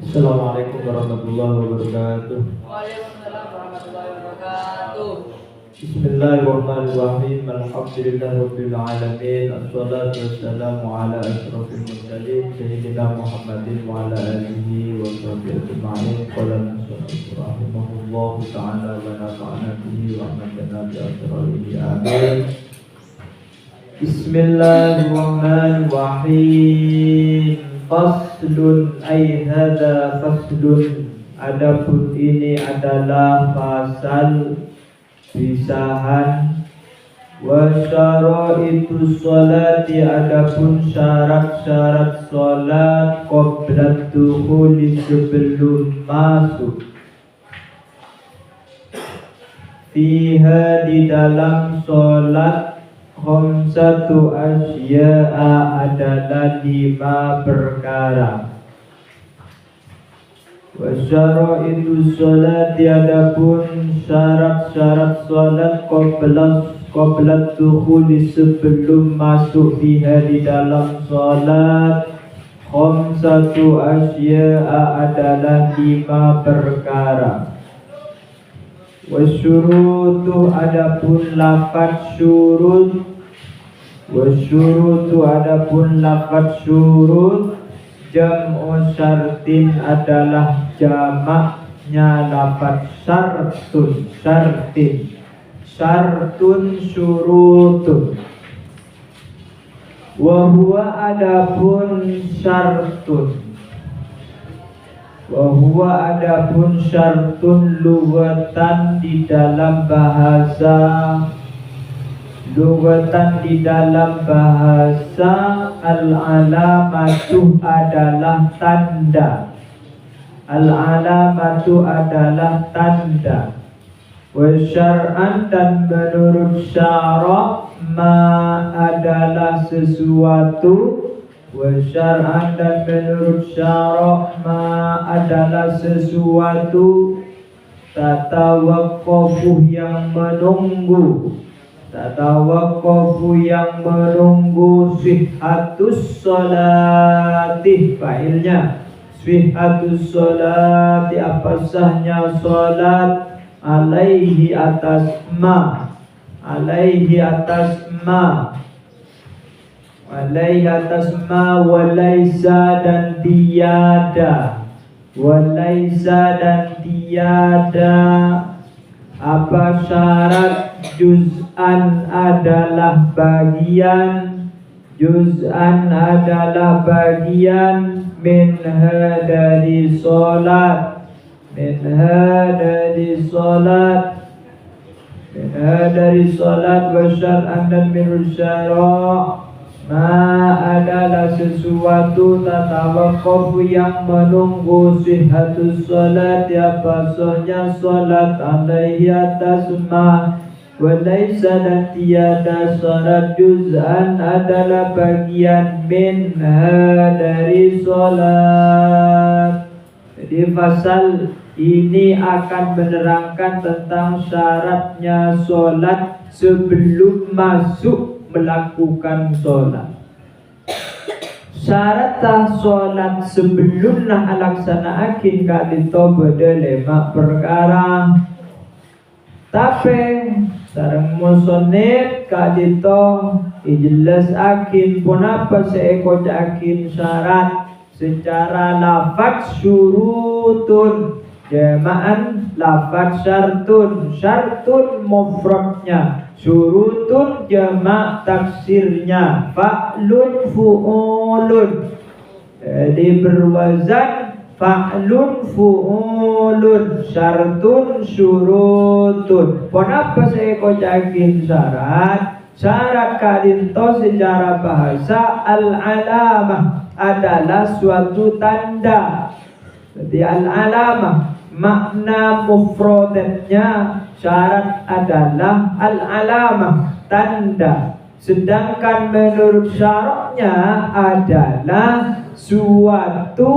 Assalamualaikum warahmatullahi wabarakatuh. Waalaikumsalam warahmatullahi wabarakatuh. Bismillahirrahmanirrahim. Alhamdulillahirabbil alamin. Wassalatu wassalamu ala asyrofil mursalin sayyidina Muhammadin wa ala alihi wa sahbihi ajma'in. Qala musannif rahimahullahu ta'ala wa nafa'ana bihi wa amatana bi asrarihi. Amin. Bismillahirrahmanirrahim. Faslun ay hadza faslun. Adapun ini adalah fasal pisahan. Wa syaraitu sholati, adapun syarat-syarat salat qabla dukhuli, sebelum masuk. Fiha, di dalam salat, khamsatu asya'a, adalah 5 perkara. Wa syaraitu sholati, adapun syarat-syarat salat qabla dukhuli, sebelum masuk. Fiha, di dalam salat, khamsatu asya'a, adalah 5 perkara. Wasyurutu, adapun lafaz syurut. Wasyurutu, adapun lafaz syurut. Jam'u syartin, adalah jamaknya lafaz syartun. Syartin, syartun, syurutun. Wa huwa, adapun syartun. Wa huwa, adapun syartun lughatan, di dalam bahasa. Lughatan, di dalam bahasa. Al-alamatu, adalah tanda. Al-alamatu, adalah tanda. Wa syar'an, dan menurut syara', ma, adalah sesuatu. Wa syar'an, dan menurut syara', ma, adalah sesuatu. Tatawaqqafu, yang menunggu. Tatawaqqafu, yang menunggu. Sihhatus sholati, fa'ilnya. Sihhatus sholati, apa sahnya sholat. Alaihi, atas ma. Alaihi, atas ma. Alaihi, atas ma. Walaisa, dan tiada. Walaisa, dan tiada. Apa syarat? Juz'an, adalah bagian. Juz'an, adalah bagian. Minha, dari sholat. Minha, dari sholat. Minha, dari sholat. Wa syar'an, dan minul syara', ma, adalah sesuatu. Tatawaqqafu, yang menunggu. Sihhatus sholat, apa sahnya sholat. Alaihi, atas ma. Walaisa, dan tiada syarat. Juz'an, adalah bagian. Minha, dari sholat. Jadi fasal ini akan menerangkan tentang syaratnya sholat sebelum masuk melakukan sholat. Syarat sholat sebelum laksanaakin kadito beda 5 perkara. Tapi sareng musonib kadito ijelas akin punapa seekor akin syarat secara lafaz syurutun, jamaan lafaz syartun. Syartun mufradnya, syurutun jamak taksirnya. Fa'lun, fu'ulun. Jadi berwazan fa'lun, fu'ulun. Syartun, syurutun. Kenapa saya kocakin syarat? Syarat kadinto secara bahasa al-alamah, adalah suatu tanda. Jadi al-alamah makna mufradnya syarat adalah al-alamah, tanda. Sedangkan menurut syaratnya adalah suatu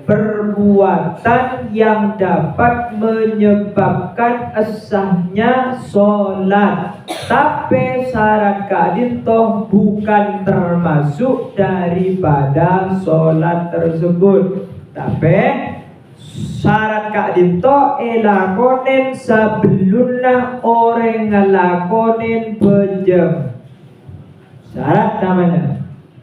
perbuatan yang dapat menyebabkan sahnya sholat. Tapi syarat kadintoh bukan termasuk daripada sholat tersebut. Tapi syarat kak dinto elakonen sebelumnya orang ngelakonen pejem. Syarat namanya.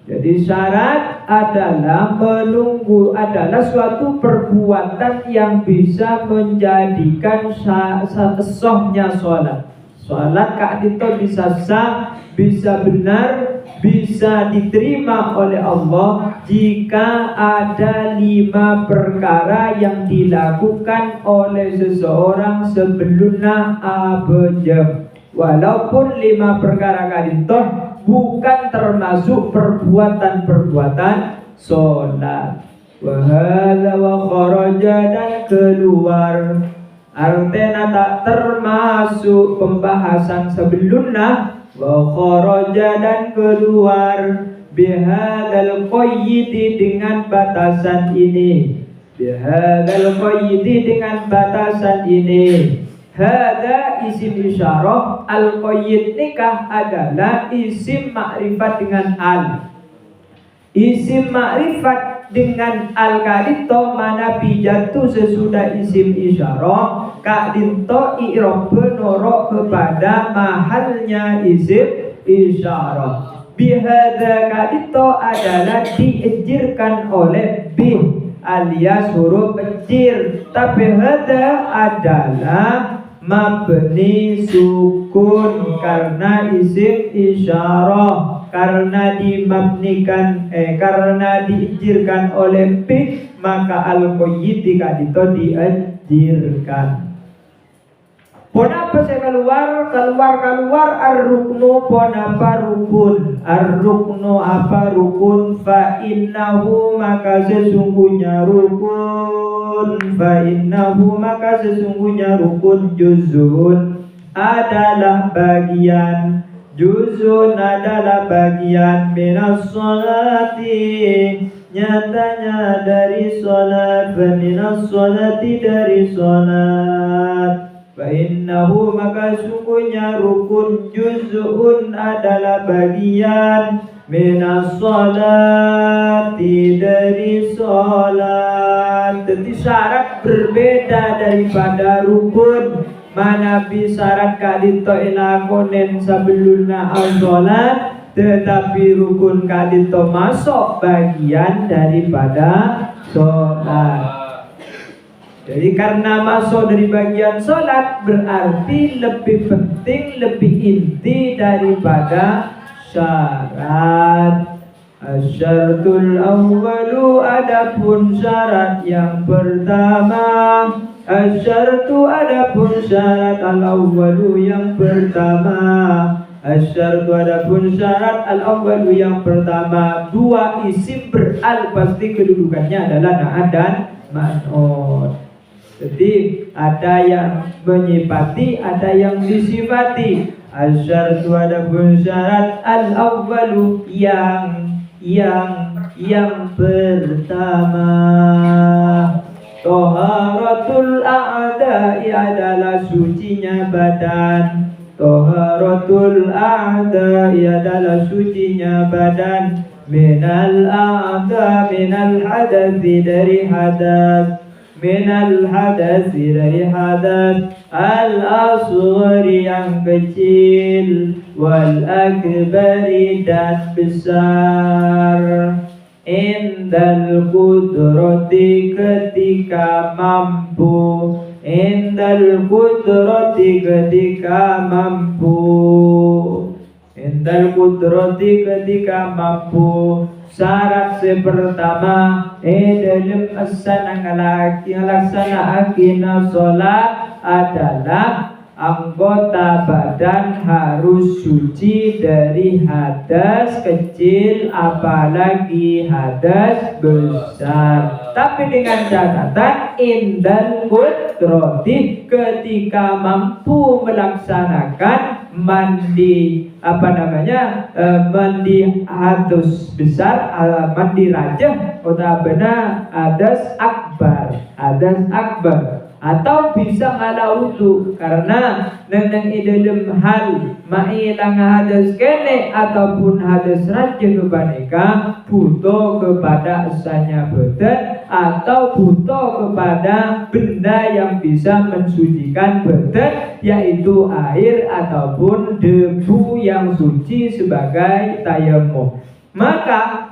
Jadi syarat adalah menunggu, adalah suatu perbuatan yang bisa menjadikan sahnya sholat. Sholat kak dinto bisa sah, bisa benar, bisa diterima oleh Allah jika ada 5 perkara yang dilakukan oleh seseorang sebelumnya abjam. Walaupun 5 perkara kak dinto bukan termasuk perbuatan-perbuatan sholat. Wahada wa kharaja, dan keluar. Artinya tak termasuk pembahasan sebelumnya. Wa kharaja, dan keluar. Bihadal qayyidi, dengan batasan ini. Bihadal qayyidi, dengan batasan ini. Hada isim isyarah, al-qayyid nikah adalah isim makrifat dengan al. Isim makrifat dengan al kadinto mana bijatu sesudah isim isyarah, kadinto i'rab penoro kepada mahalnya isim isyarah. Bihada kadinto adalah diejirkan oleh bih alias huruf ejir, tapi hada adalah mabni sukun karena isim isyarah, karena dimabnikan karena diijirkan oleh fi, maka al-qayyid dikadito diijirkan. Pon apa saya keluar ar-ruknu, pon apa rukun, ar-ruknu apa rukun, fa innahu maka sesungguhnya rukun, fa innahu maka sesungguhnya rukun, juzun adalah bagian, juzun adalah bagian, minas sholati nyatanya dari sholat, fa minas sholati dari sholat. Fa innahu maka sungguhnya rukun, juz'un adalah bagian, minas sholati dari sholat. Jadi syarat berbeda daripada rukun. Mana syarat kadito ilakonen sebelumnya al-sholat, tetapi rukun kadito masuk bagian daripada sholat. Jadi karena masuk dari bagian sholat berarti lebih penting, lebih inti daripada syarat. Asyaratul awwalu, adapun syarat yang pertama. Asyaratu, adapun syarat al-awwalu yang pertama. Asyaratu, adapun syarat al-awwalu yang pertama. Dua isim beral pasti kedudukannya adalah na'at dan man'ut. Jadi ada yang menyifati, ada yang disifati. Asyaratu, adapun syarat al-awwalu yang pertama. Taharatul a'da'i adalah sucinya badan. Taharatul a'da'i adalah sucinya badan. Minal a'da, minal hadasi dari hadas. Minal hadasi dari hadas. Al-asghari yang kecil, wal akbari dan besar. Indal qudrati ketika mampu. Indal qudrati ketika mampu. Indal qudrati ketika mampu. Syarat pertama dalam melaksanakan sholat adalah anggota badan harus suci dari hadas kecil apalagi hadas besar. Tapi dengan catatan indal qudrati ketika mampu melaksanakan mandi mandi hadas besar, mandi rajah, utabana hadas akbar. Hadas akbar atau bisa ngala wudu karena nang idem hal mailang hadas kene ataupun hadas raja kebaneka butuh kepada esanya badan atau butuh kepada benda yang bisa mensucikan badan, yaitu air ataupun debu yang suci sebagai tayamum. Maka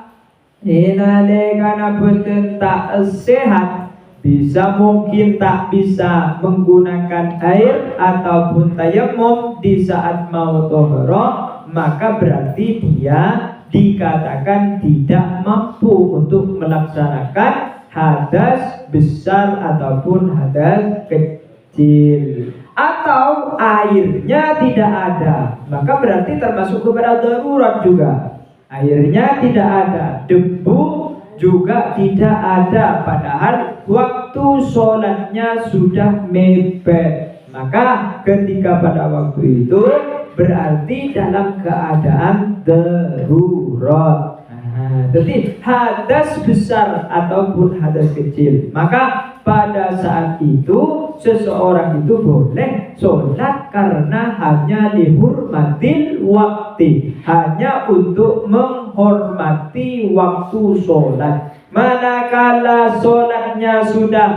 karena badan tak sehat, bisa mungkin tak bisa menggunakan air ataupun tayamum di saat mau tohroh, maka berarti dia dikatakan tidak mampu untuk melaksanakan hadas besar ataupun hadas kecil. Atau airnya tidak ada, maka berarti termasuk kepada darurat juga. Airnya tidak ada, debu juga tidak ada, padahal waktu sholatnya sudah mepet. Maka ketika pada waktu itu berarti dalam keadaan darurat. Jadi hadas besar ataupun hadas kecil, maka pada saat itu seseorang itu boleh sholat karena hanya dihormatil waktu, hanya untuk menghormati waktu sholat. Manakala sholatnya sudah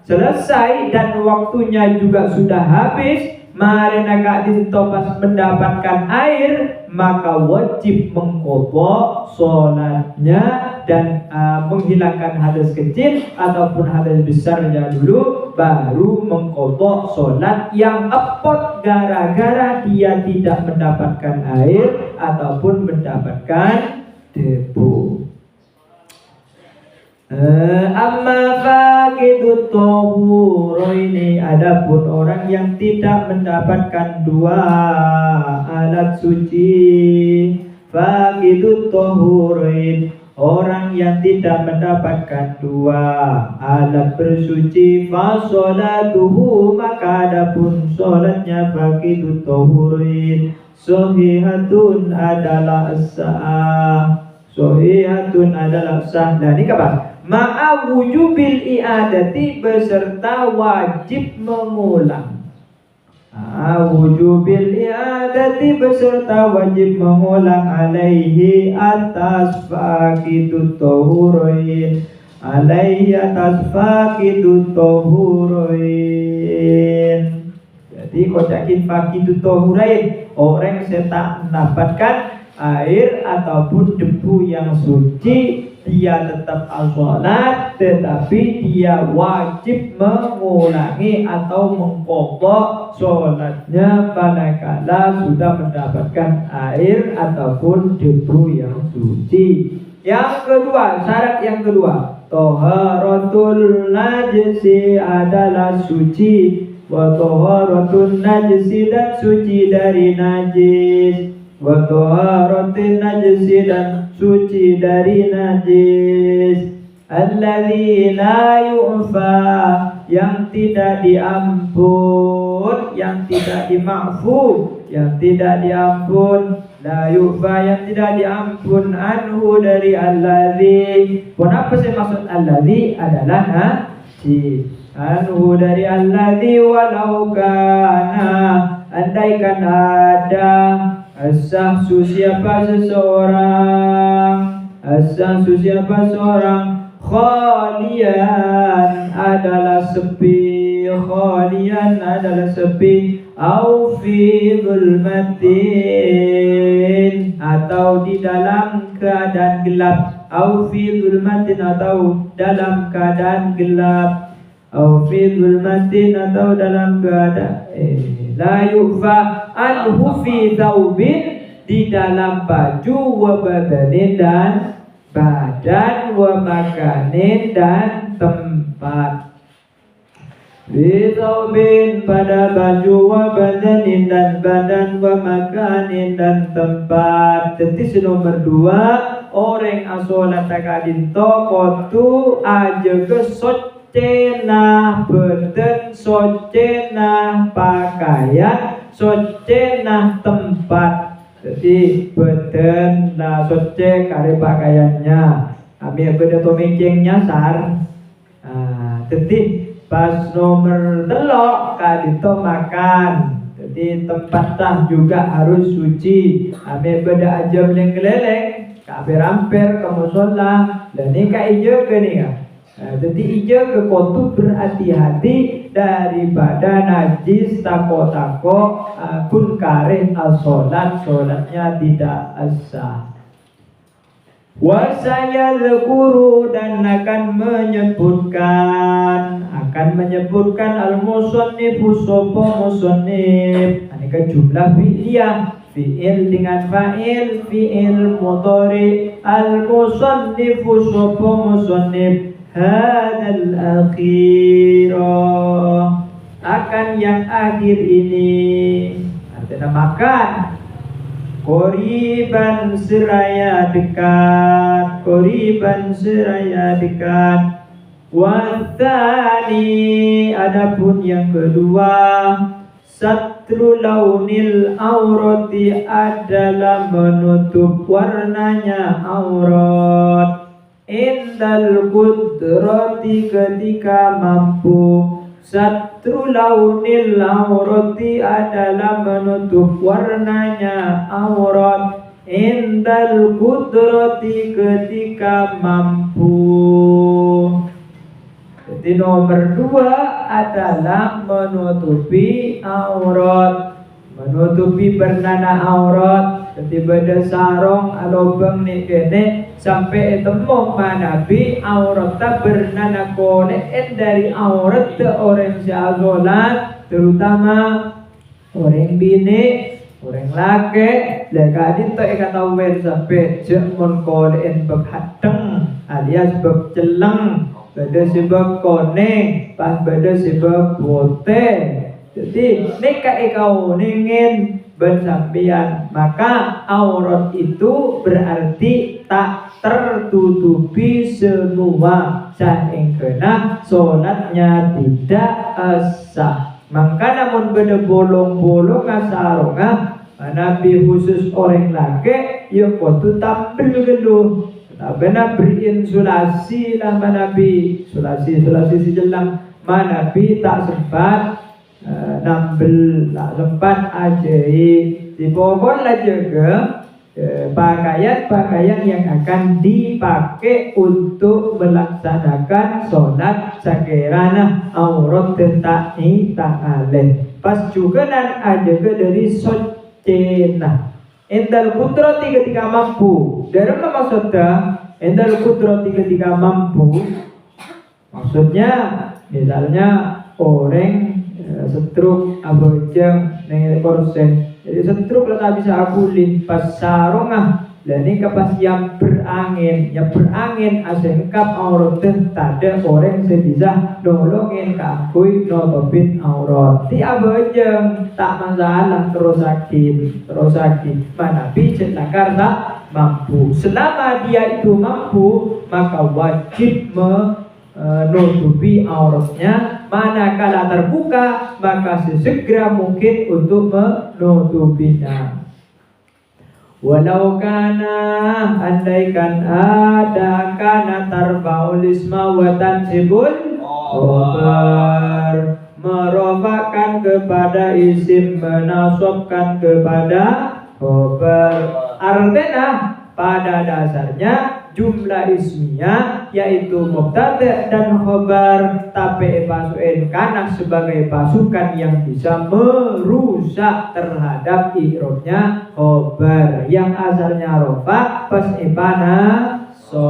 selesai dan waktunya juga sudah habis, marina kadin topas mendapatkan air, maka wajib mengqadha sholatnya dan menghilangkan hadas kecil ataupun hadas besarnya dulu, baru mengqadha sholat yang epot gara-gara dia tidak mendapatkan air ataupun mendapatkan debu. Amma faqidut tahur, ini adapun orang yang tidak mendapatkan dua alat suci. Faqidut tahurin, orang yang tidak mendapatkan dua alat bersuci. Fa sholatuhu, maka adapun sholatnya faqidut tahurin sahihatun adalah sah. Sahihatun adalah sah. Nah ini kapan? Ma'a wujubil i'adati, beserta wajib mengulang. Wujubil i'adati, beserta wajib mengulang. Alaihi atas faqidut tahurin, alaihi atas faqidut tahurin. Jadi kocakin faqidut tahurin, orang yang tak mendapatkan air ataupun debu yang suci, dia tetap as-sholat, tetapi dia wajib mengulangi atau mengqadha sholatnya manakala sudah mendapatkan air ataupun debu yang suci. Yang kedua, syarat yang kedua, taharatul najisi adalah suci, wa taharatul najisi, dan suci dari najis, wa taharatul najisi, dan suci dari najis. Alladzi la yu'fa, yang tidak diampun, yang tidak dimaafun, yang tidak diampun. La yu'fa, yang tidak diampun. Anhu, dari alladzi. Kenapa saya maksud alladzi? Adalah najis. Anhu, dari alladzi, walau kana, andaikan ada. As-sahsu, siapa seseorang, as-sahsu, siapa seorang, khalian, adalah sepi, khalian, adalah sepi, au fi zulmatin, atau di dalam keadaan gelap, au fi zulmatin, atau dalam keadaan gelap, au fi zulmatin, atau dalam keadaan la yu'fa anhu fi thawbin, di dalam baju, wa badanin, dan badan, wa makanin, dan tempat. Fi thawbin, pada baju, wa badanin, dan badan, wa makanin, dan tempat. Jadi nomor 2, orang asolat takadin tokotu aja kesot socenah badan, socenah pakaian, socenah tempat. Jadi badan nah soce kare pakaiannya, kami beda to mengkeng nyasar. Jadi Pas nomor telok kadito makan. Jadi tempatnya juga harus suci. Ame beda aja meleng-keleleng, kabe ramper ke musola, dan ini ka ijo ke nih kan. Jadi ijo ke kotu berhati-hati daripada najis tako-tako kun kareh as-sholat, sholatnya tidak sah. Wasaya lekuru dan akan menyebutkan al-musannifu sopo musannif. Ini kan jumlah fi'liyah, fi'il dengan fa'il, fi'il mudhari. Al-musannifu sopo musannif hadal akhirah, akan yang akhir ini. Artinya makan. Qoriban seraya dekat, qoriban seraya dekat. Wathani, adapun yang kedua, satru launil aurati adalah menutup warnanya aurat. Indal qudrati ketika mampu. Satru launil aurati adalah menutup warnanya aurat. Indal qudrati ketika mampu. Jadi nomor 2 adalah menutupi aurat, menutupi bernana aurat. Jadi beda sarong alobeng nih kene sampai temu manabi auratnya bernana kone dari aurat ke orang syagolat, terutama orang bini, orang laki. Lekadin to kata wen sampai jemon kone bekhadeng alias bekceleng. Beda sebab koneng, pas beda sebab bote. Jadi neka kau ningin bersampian, maka aurat itu berarti tak tertutupi semua, sehingga sholatnya tidak sah. Maka namun beda bolong-bolong sarunga, Nabi khusus orang laki, ya kotu tampil geluh. Benar beriin sulasi lah Nabi, sulasi sejelang Nabi tak sempat nambel, tak sempat ajai dibobol aja ke pakaian yang akan dipakai untuk melaksanakan sholat sakirana aurat tak aleh. Pas juga nan aja ke dari socena. Endal kudrati ketika mampu. Dari mana maksudnya? Endal kudrati ketika mampu. Maksudnya misalnya orang setruk abojang neng korsen. Jadi setruk lah tak bisa akulin pas sarongah. Dan ini kapas yang berangin asengkap aurat tak ada orang sebisa nolongin kakui notopin aurat. Ti abojang tak masalah terus sakit. Mana pijat nakar tak mampu. Selama dia itu mampu, maka wajib menutupi auratnya. Manakala terbuka, maka sesegera mungkin untuk menutupinya. Walau kana, andaikan ada, kana tarba'ul isma wa tansibul khobar, merofakan kepada isim, menasobkan kepada khobar. Artinya pada dasarnya jumlah ismiyah yaitu mubtada dan khobar, tapi pasukan kana sebagai pasukan yang bisa merusak terhadap i'rabnya khobar yang asalnya rofa pas ipana so.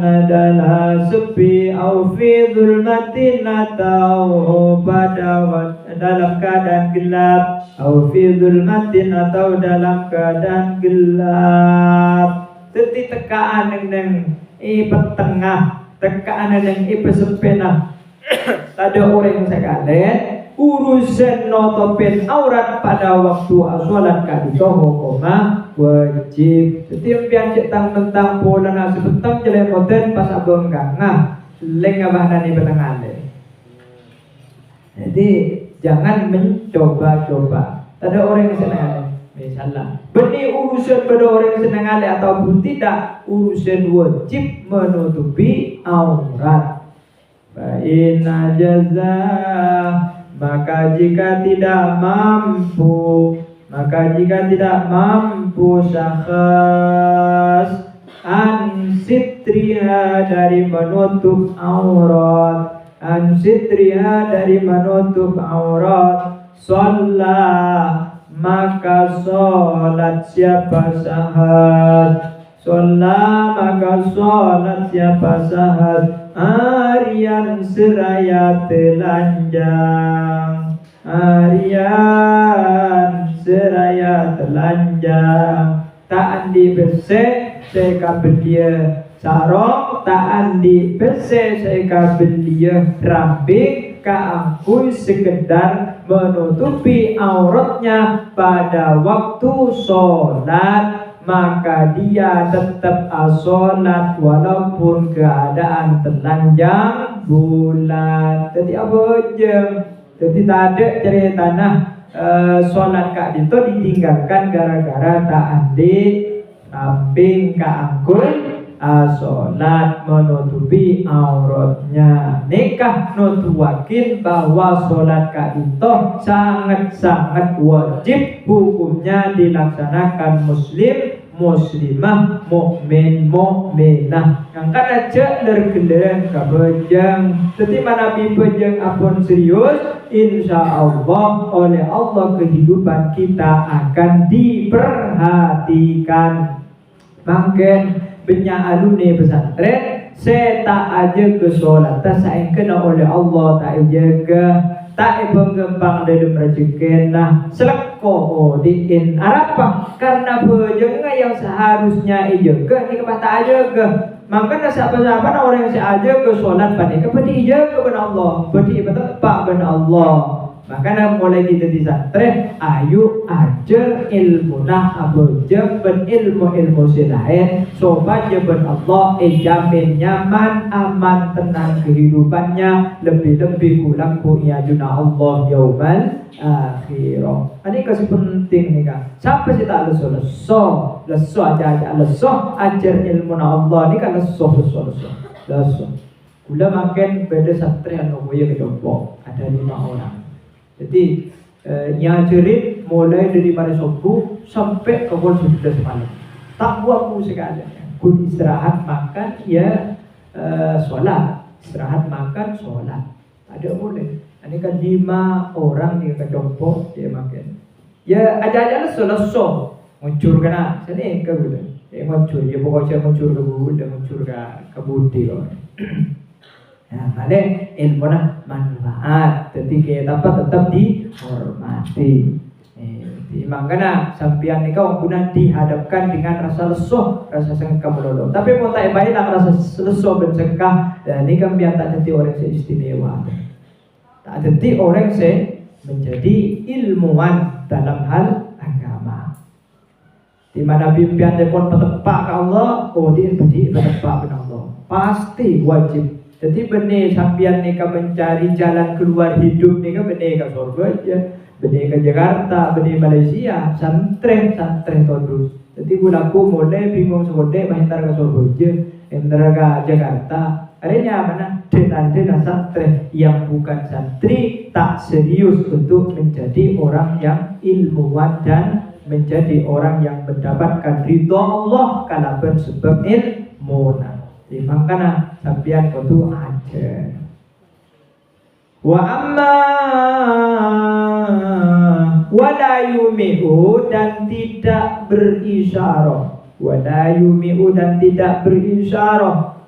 Adalah sepi au fi zulmatin atau pada dalam keadaan gelap, au fi zulmatin atau dalam keadaan gelap. Teti tekaan neng petengah, tekaan neng pesepena. Ada orang sekalian urusan notopin aurat pada waktu sholat kadito hukuma wajib. Setiap piancik tentang pola nasi petang jalan modern pas abang gangah lengah bahanani petengane. Jadi jangan mencoba-coba. Ada orang yang senang Misalnya, benih urusan pada orang senang alih ataupun tidak, urusan wajib menutupi aurat. Fa'inna jazah, maka jika tidak mampu syakhs an sitriha dari menutup aurat, sholat, maka sholat siapa sahad Arian seraya telanjang, tak andi besek seka belia sarong, tak andi besek seka belia rambing, keangkui sekedar menutupi auratnya pada waktu sholat, maka dia tetap sholat walaupun keadaan telanjang bulat. Jadi apa aja? Jadi tak ada cerita sholat kak itu ditinggalkan gara-gara tak andi rambing keangkui sholat menutupi auratnya. Nikah nutuakin bahwa sholat itu sangat-sangat wajib, hukumnya dilaksanakan muslimah, mukmin, mukminah. Angkat aja lergeleng kabejang. Jadi mana bibejang apun serius, insya Allah oleh Allah kehidupan kita akan diperhatikan. Makin banyak alumni pesantren saya tak aja ke sholat, saya kena oleh Allah tak jaga, tak penggembang dalam rezeki nah seleko diin apa karena bejengnya yang seharusnya jaga ni kata tak jaga. Maka siapa-siapa orang yang seaja ke sholat pada kepada jaga benar Allah, beri betul benar Allah. Maka mulai kita di santren, ayo ajar ilmu abujang ben ilmu silain, sobat ben Allah jamin nyaman, aman, tenang kehidupannya, lebih kurang pu'iyaduna Allah yaumal akhirah. Ini kasih penting nih kan. Siapa sih tak leso aja ajar ilmu Allah ini kan leso. Kula makin beda santren noboya kedompok ada 5 orang. Jadi nyajerin mulai dari pada subuh sampai ke pukul 11 malam. Tak buat sekali. Kun istirahat makan ya sholat, istirahat makan sholat. Ada boleh. Ini kan 5 orang di kedompok dia makan. Ya aja sholat muncul kena sini ke bulan. Muncul ya pokoknya muncul ke bulan, muncul ke budi loh. Nah, balik ilmu manfaat. Jadi kita tetap dihormati. Makanya sampian ni kau guna dihadapkan dengan rasa lesuh, rasa sengkam melulu. Tapi mau tak baik lah rasa lesuh dan sengkam. Dan ni kan biar tak jadi orang seistimewa. Tak jadi orang menjadi ilmuwan dalam hal agama. Di mana pimpian telepon petepak ke Allah, dia beri petepak ke Allah. Pasti wajib. Jadi benih sampian nika mencari jalan keluar hidup nika benih ke surga aja, benih ke Jakarta, benih Malaysia, santren terus. Jadi bulaku mulai bingung sore mahintar ke surga aja, entar ke Jakarta. Akhirnya mana? Dena santren yang bukan santri tak serius untuk menjadi orang yang ilmuwan dan menjadi orang yang mendapatkan ridho Allah kalaupun sebab ilmu. Makanya sampian kudu aja. Wa amma wala yumi'u dan tidak berisyarah. Wala yumi'u dan tidak berisyarah.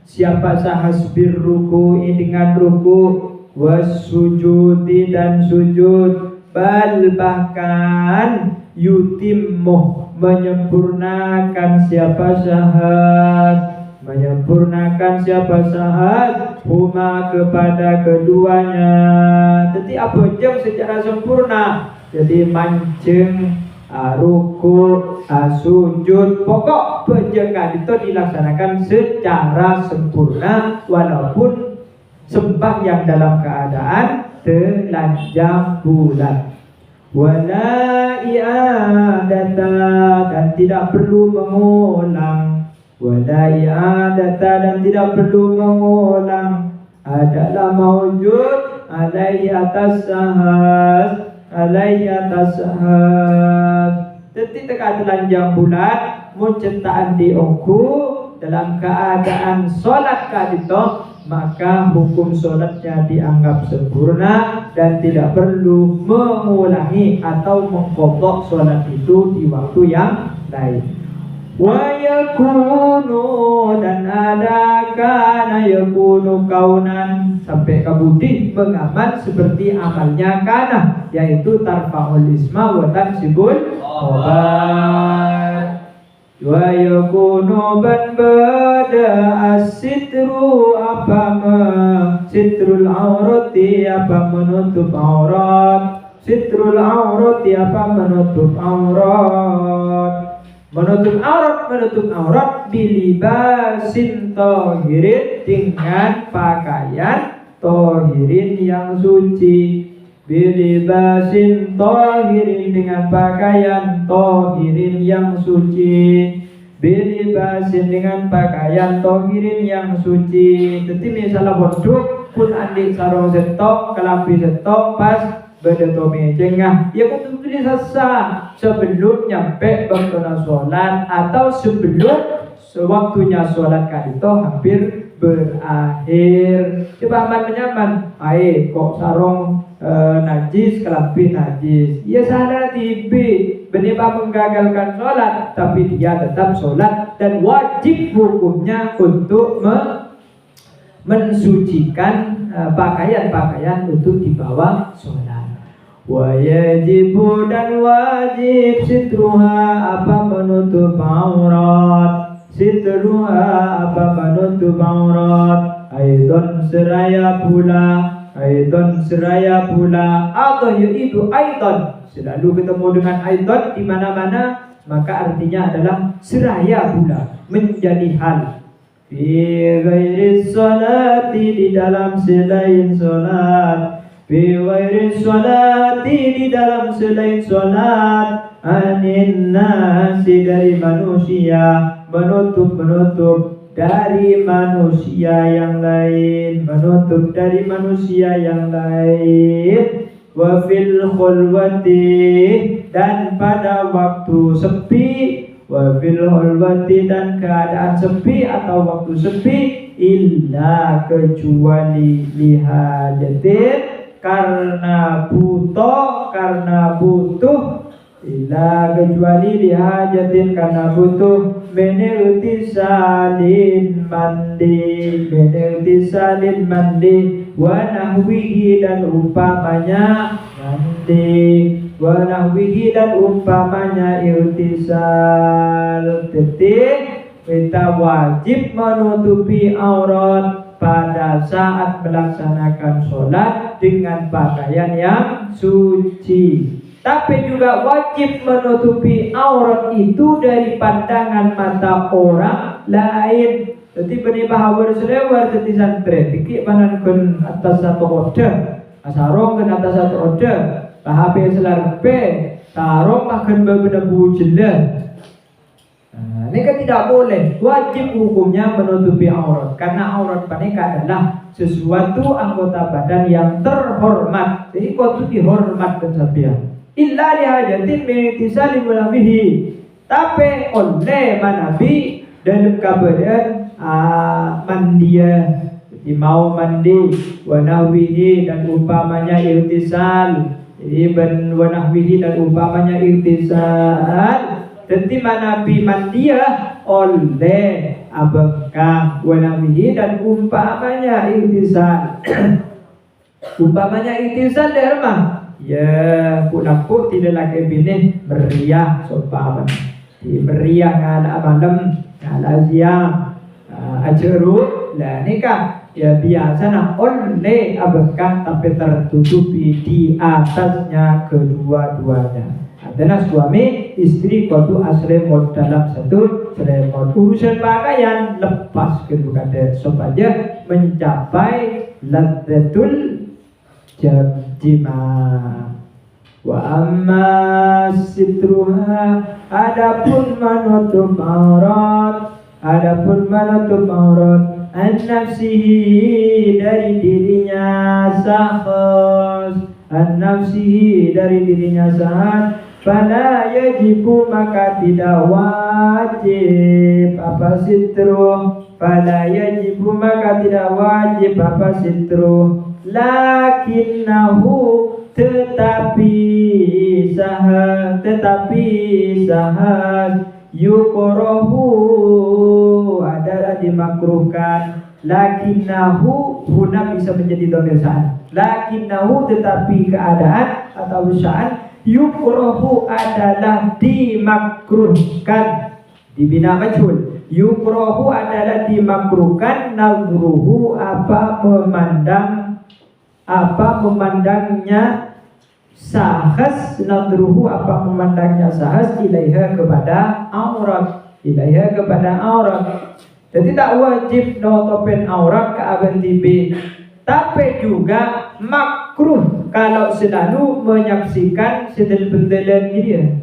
Siapa sahasbir ruku dengan ruku, wasujudi dan sujud, bal bahkan yutimmu menyempurnakan siapa sahad huma kepada keduanya. Jadi apa jam secara sempurna. Jadi mancing, ruku, sujud, pokok penjagaan itu dilaksanakan secara sempurna walaupun sembahyang dalam keadaan telanjang bulat. Wala i'adata, dan tidak perlu mengulang. Wala i'adata, dan tidak perlu mengulang. Adalah maujud alaihi atas sahas, alaihi atas sahas. Jadi teka telanjang bulat mencetaan di oku dalam keadaan solat kadito, maka hukum solatnya dianggap sempurna dan tidak perlu mengulangi atau mengqadha solat itu di waktu yang lain. Wa yakunu, dan ada kana yakunu kaunan, sampai kabudi mengamal seperti amalnya kana, yaitu tarfa'ul isma wa tansibul khobar. Wa yakunu ban bada as-sitru, sitrul aurati, menutup aurat. Sitrul aurati, menutup aurat. Menutup aurat bilibasin tohirin, dengan pakaian tohirin yang suci. Bilibasin tohirin, dengan pakaian tohirin yang suci. Bilibasin, dengan pakaian tohirin yang suci. Jadi misalnya boduk pun andi sarong setok, kelambi setok, pas berdoa jengah, ya kudu disasa sebelum nyampe waktu sholat atau sebelum sewaktunya sholat kadito hampir berakhir. Coba aman menyaman, kok sarong najis, kelambi najis, ya salah tibi, benar menggagalkan sholat, tapi dia tetap sholat dan wajib hukumnya untuk mensucikan pakaian-pakaian untuk dibawa sholat. Wajibu, dan wajib sitruha, menutup aurat. Sitruha, menutup aurat. Aidon seraya pula, atau yaitu aidon, selalu ketemu dengan aidon di mana-mana, maka artinya adalah seraya pula, menjadi hal. Fi ghairi sholati, di dalam selain sholat. Fi ghairi sholati, di dalam selain sholat. Anin nasi, dari manusia. Menutup dari manusia yang lain. Menutup dari manusia yang lain. Wa fil khulwati, dan pada waktu sepi. Wa fil khulwati, dan keadaan sepi atau waktu sepi. Illa, kecuali lihajatin, karena butuh. Illa, kecuali lihajatin, karena butuh. Menirtisalin mandi, wa nahwihi, dan umpamanya mandi. Wa nahwihi, dan umpamanya irtisal. Detik, kita wajib menutupi aurat pada saat melaksanakan sholat dengan pakaian yang suci. Tapi juga wajib menutupi aurat itu dari pandangan mata orang lain. Jadi benih bahawar selewar jadi santri dikik panan kun atas satu order, sarong kun atas satu order, bahapa selar pe, sarong makan bebenabu jelas. Ini kan tidak boleh. Wajib hukumnya menutupi aurat, karena aurat panika adalah sesuatu anggota badan yang terhormat. Jadi kau tu dihormatkan sapian. Illa lihajatin menitisali mulamihi, tapi oleh manabi dalam keadaan mandiya, jadi mau mandi, wanahwihi, dan umpamanya irtisal. Jadi wanahwihi, dan umpamanya irtisal. Jadi manabi mandiya oleh abengkang, wanahwihi, dan umpamanya irtisal. Umpamanya irtisal derma. Ya, punaku tidak lagi bini meriah sopaman. Di meriah ngala malam, ngala siang, ajeruk. Lah nikah ya biasa nak oleh abengkang tapi tertutupi di atasnya kedua-duanya. Adalah suami istri kudu asremot dalam satu seremot. Urusan pakaian lepas kedua kata supaya mencapai ladzatul jima. Wa amma sitruha, adapun menutup aurat, an nafsihi dari dirinya sahas, fala yajibu maka tidak wajib apa sitruh, lakinnahu tetapi sahas yukrahu adalah dimakruhkan. Lakinnahu huna bisa menjadi dhamir sa'an. Lakinnahu tetapi keadaan atau sya'an yukrahu adalah dimakruhkan, dibina majhul. Yukrahu adalah dimakruhkan, nadruhu memandangnya sahas, nadruhu memandangnya sahas ilaiha kepada aurat. Jadi tak wajib nutupen aurat ke agen tibi, tapi juga makruh kalau selalu menyaksikan sedel-bendelan dia.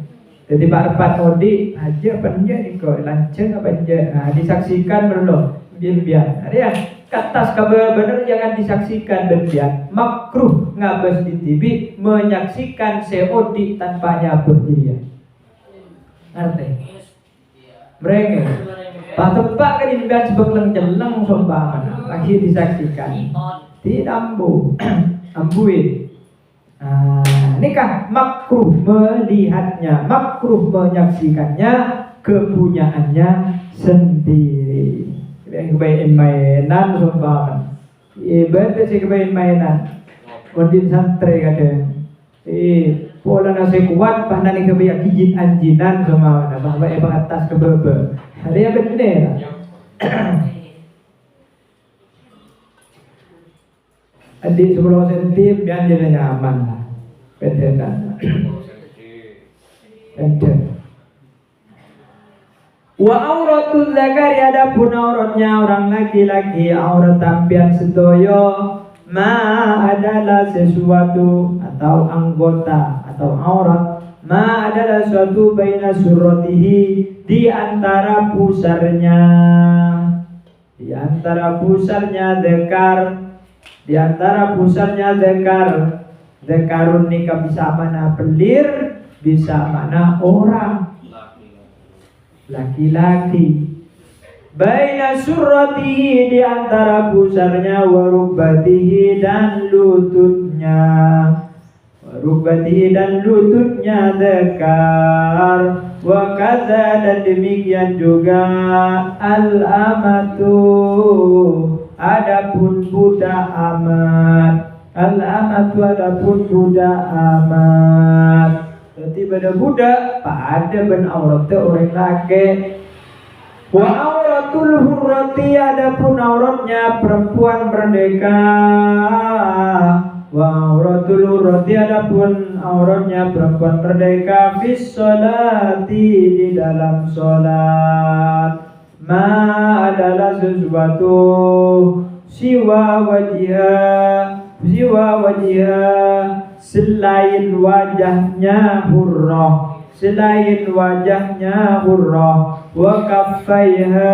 Jadi pak modi aja panja ni kau lanceng apa aja, disaksikan belum biar ada katas kabar benar jangan disaksikan berbiar. Makruh ngabas di TV menyaksikan seodi tanpa nyabuh dia. Ngerti? Mereka tempat kan dibiar sebelum jeleng sombangan lagi disaksikan ambuin. Nikah makruh melihatnya, makruh menyaksikannya, kepunyaannya sendiri. Kebaik mainan sombangan, ibadah sih kebaik mainan. Kondin santri kata, pola nasi kuat, panen kebaik kijit anjinan sombangan, bapak atas kebebe. Ada yang benar. Adik 10 cm biar dia nyaman lah. Pendenan. Wa auratul zakari, adapun auratnya orang laki-laki, aurat tampian sedoyo ma adalah sesuatu atau anggota atau aurat, ma adalah suatu baina surratihi, di antara pusarnya dekar. Dekarun nikah bisa mana pelir, bisa mana orang laki-laki. Baina surratihi, di antara pusarnya, warubatihi dan lututnya dekar. Wa kadza, dan demikian juga al-amatu, adapun budak amat. Jadi pada budak pada ben aurat orang laki. Wa auratul hurrati, adapun auratnya perempuan merdeka. Wa auratul hurrati, adapun auratnya perempuan merdeka. Fis sholati, di dalam sholat. Ma adalah sesuatu siwa wajah selain wajahnya hurrah, wa kaffaiha,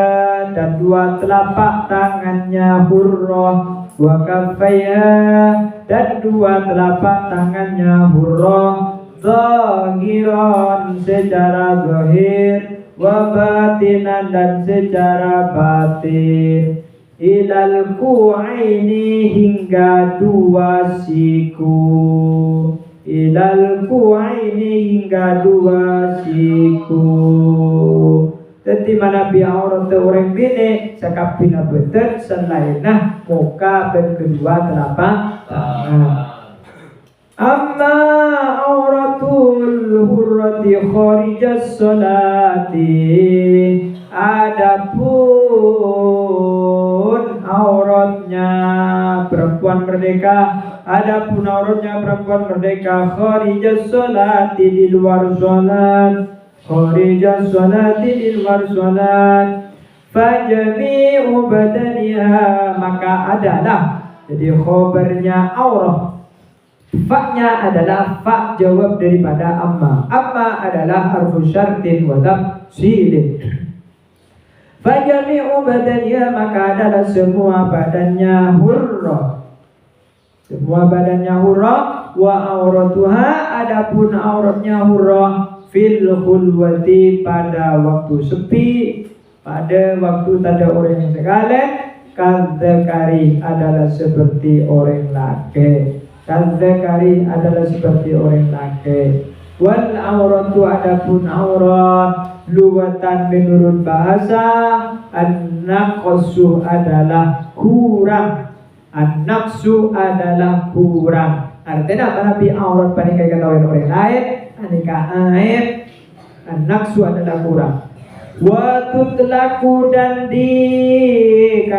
dan dua telapak tangannya hurrah, wa kaffaiha, dan dua telapak tangannya hurrah, zahiran, secara zahir, wa batinan, dan secara batin, ilal ku'aini, hingga dua siku. Jadi mana bi aurat orang bini sakapina betet selain muka dan kedua telapak tangan. Amma auratul hurrati kharijas sholati, adapun auratnya perempuan merdeka, kharijas sholati, di luar sholat, fajami'u badaniha, maka adalah, jadi khobarnya aurat Fa-nya adalah fa jawab daripada amma. Amma adalah harfu syartin wa tafsilin. Fajami'u badannya maka adalah semua badannya hurra. Semua badannya hurra. Wa auratuha adapun auratnya hurra fil khulwati pada waktu sepi, pada waktu tak ada orang yang sekalian. Kadzakari adalah seperti orang laki. Kadzakari adalah seperti orang laki. Wal auratu adapun aurat lughatan menurut bahasa an-naqsu adalah kurang. An-naqsu adalah kurang. Artinya apa nabi aurat panika kata orang lain, anika aib. An-naqsu adalah kurang. Wa tutlaku dan dikatakan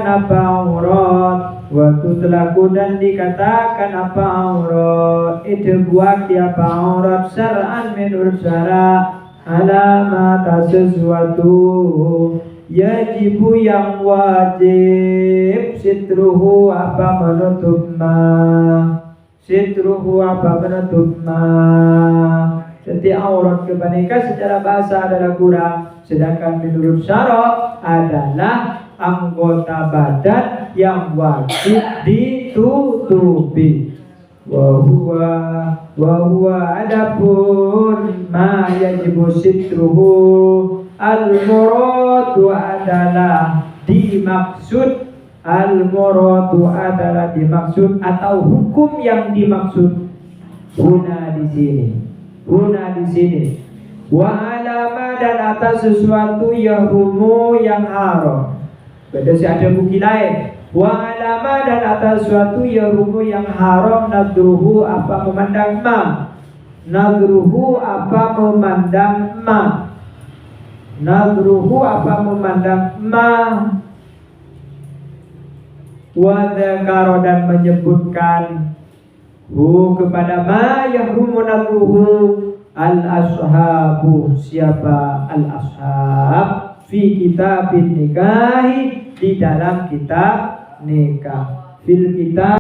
apa aurat. Wa tutlaku dan dikatakan apa aurat. Itu buat apa aurat syar'an menurut syara' alamat sesuatu yajibu yang wajib sitruhu apa menutup sitruhu apa menutup setiap aurat kebanyakan secara bahasa adalah kurang, sedangkan menurut syara' adalah anggota badan yang wajib ditutupi. Wa huwa adapun ma yajibu sitruhu al-muradu adalah dimaksud. Al-muradu adalah dimaksud atau hukum yang dimaksud huna di sini. Huna di sini. Wa alama dan atas sesuatu yahrumu yang haram. Beda sih ada bukti lain. Wa alama dan atas sesuatu yahrumu yang haram nadruhu apa memandang ma. Nadruhu apa memandang ma. Nadruhu apa memandang ma. Wa dzakara dan menyebutkan hu kepada ma yahrumu nadruhu al-ashabu. Siapa al-ashab? Fi kitabin nikahi di dalam kitab nikah. Fil kitab